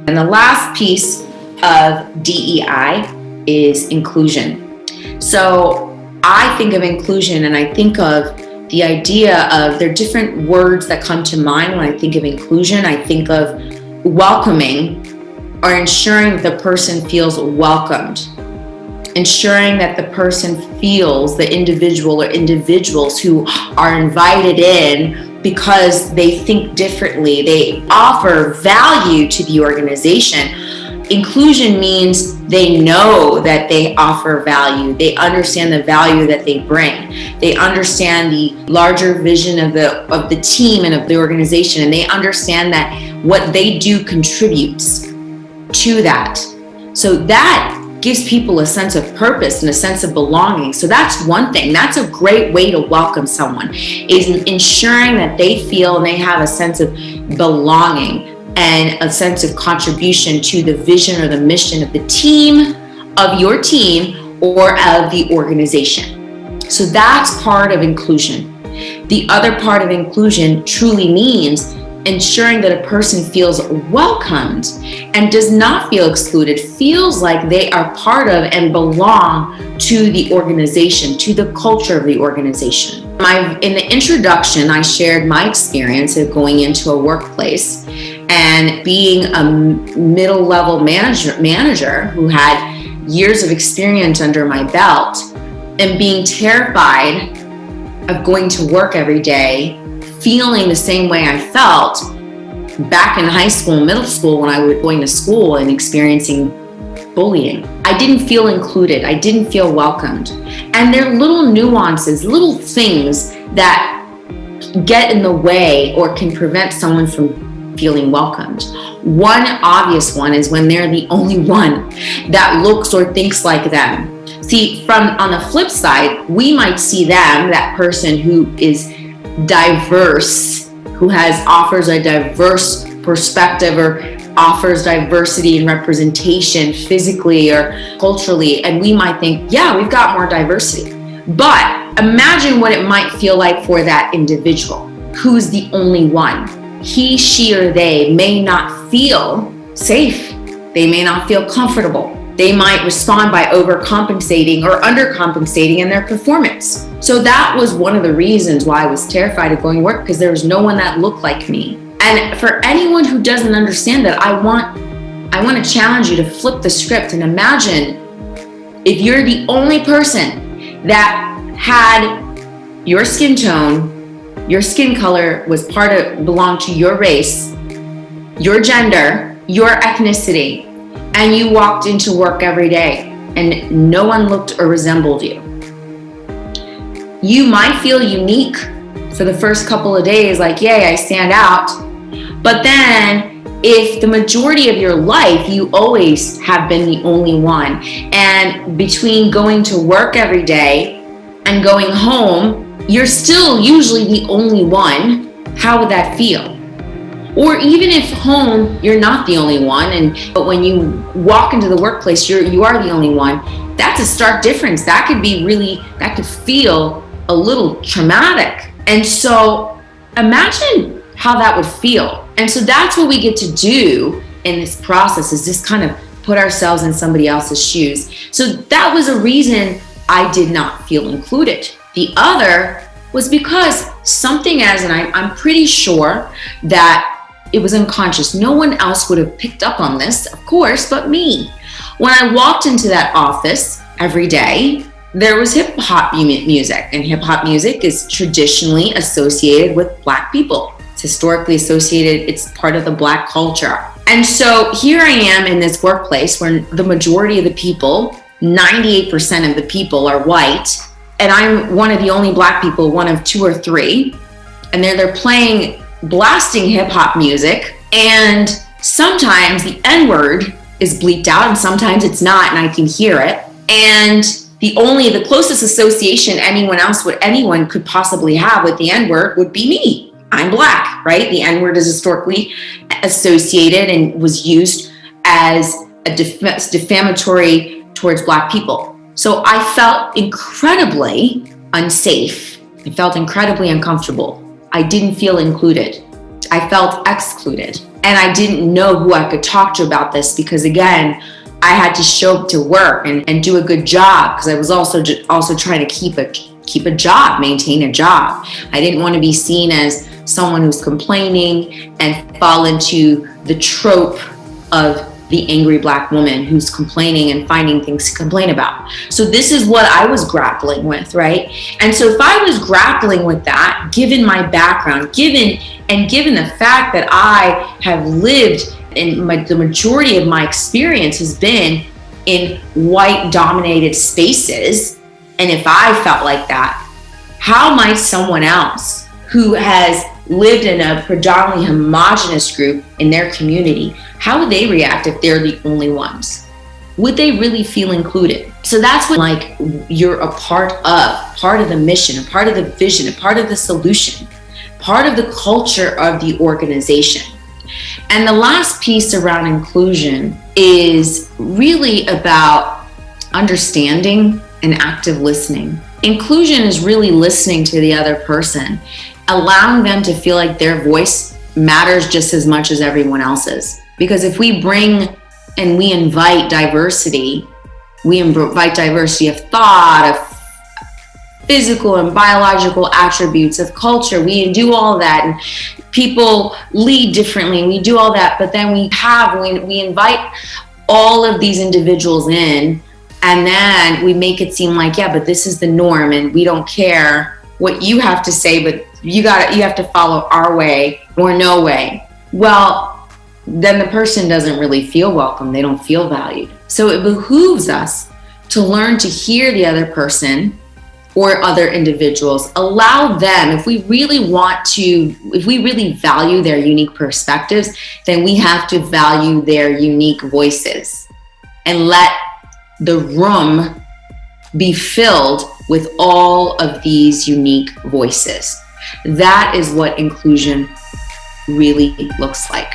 And the last piece of DEI is inclusion. So I think of inclusion and I think of the idea of, there are different words that come to mind when I think of inclusion. I think of welcoming, or ensuring that the person feels welcomed. Ensuring that the person feels, the individual or individuals who are invited in because they think differently, they offer value to the organization. Inclusion means they know that they offer value. They understand the value that they bring. They understand the larger vision of the team and of the organization, and they understand that what they do contributes to that. So that gives people a sense of purpose and a sense of belonging. So that's one thing. That's a great way to welcome someone, is ensuring that they feel and they have a sense of belonging and a sense of contribution to the vision or the mission of the team, of your team, or of the organization. So that's part of inclusion. The other part of inclusion truly means ensuring that a person feels welcomed and does not feel excluded, feels like they are part of and belong to the organization, to the culture of the organization. In the introduction, I shared my experience of going into a workplace and being a middle-level manager who had years of experience under my belt, and being terrified of going to work every day, feeling the same way I felt back in high school and middle school when I was going to school and experiencing bullying. I didn't feel included. I didn't feel welcomed. And there are little nuances, little things that get in the way or can prevent someone from feeling welcomed. One obvious one is when they're the only one that looks or thinks like them. See, on the flip side, we might see them, that person who is diverse, who offers a diverse perspective or offers diversity and representation physically or culturally, and we might think, yeah, we've got more diversity. But imagine what it might feel like for that individual who's the only one. He, she, or they may not feel safe. They may not feel comfortable. They might respond by overcompensating or undercompensating in their performance. So that was one of the reasons why I was terrified of going to work, because there was no one that looked like me. And for anyone who doesn't understand that, I want to challenge you to flip the script and imagine if you're the only person that had your skin tone, your skin color belonged to your race, your gender, your ethnicity, and you walked into work every day and no one looked or resembled you. You might feel unique for the first couple of days, like, yay, I stand out. But then if the majority of your life, you always have been the only one, and between going to work every day and going home, you're still usually the only one, how would that feel? Or even if home, you're not the only one, but when you walk into the workplace, you are the only one, that's a stark difference. That could feel a little traumatic. And so imagine how that would feel. And so that's what we get to do in this process, is just kind of put ourselves in somebody else's shoes. So that was a reason I did not feel included. The other was because I'm pretty sure that it was unconscious. No one else would have picked up on this, of course, but me. When I walked into that office every day, there was hip hop music, and hip hop music is traditionally associated with Black people. It's historically associated, it's part of the Black culture. And so here I am in this workplace where the majority of the people, 98% of the people, are white, and I'm one of the only Black people, one of two or three, and they're blasting hip hop music, and sometimes the N-word is bleeped out and sometimes it's not, and I can hear it. And the closest association anyone could possibly have with the N-word would be me. I'm Black, right? The N-word is historically associated and was used as a defamatory towards Black people. So I felt incredibly unsafe. I felt incredibly uncomfortable. I didn't feel included. I felt excluded. And I didn't know who I could talk to about this because, again, I had to show up to work and do a good job because I was also trying to keep a job, maintain a job. I didn't want to be seen as someone who's complaining and fall into the trope of the angry Black woman who's complaining and finding things to complain about. So this is what I was grappling with, right? And so if I was grappling with that, given my background, given the fact that I have lived in the majority of my experience has been in white dominated spaces, and if I felt like that, how might someone else who has lived in a predominantly homogenous group in their community, how would they react if they're the only ones? Would they really feel included? So that's when, like, you're a part of the mission, a part of the vision, a part of the solution, part of the culture of the organization. And the last piece around inclusion is really about understanding and active listening. Inclusion is really listening to the other person, allowing them to feel like their voice matters just as much as everyone else's. Because if we bring and we invite diversity of thought, of physical and biological attributes, of culture, we do all that, and people lead differently, and we do all that, but then we invite all of these individuals in, and then we make it seem like, yeah, but this is the norm, and we don't care what you have to say, but you have to follow our way or no way. Well, then the person doesn't really feel welcome. They don't feel valued. So it behooves us to learn to hear the other person or other individuals, allow them, if we really value their unique perspectives, then we have to value their unique voices and let the room be filled with all of these unique voices. That is what inclusion really looks like.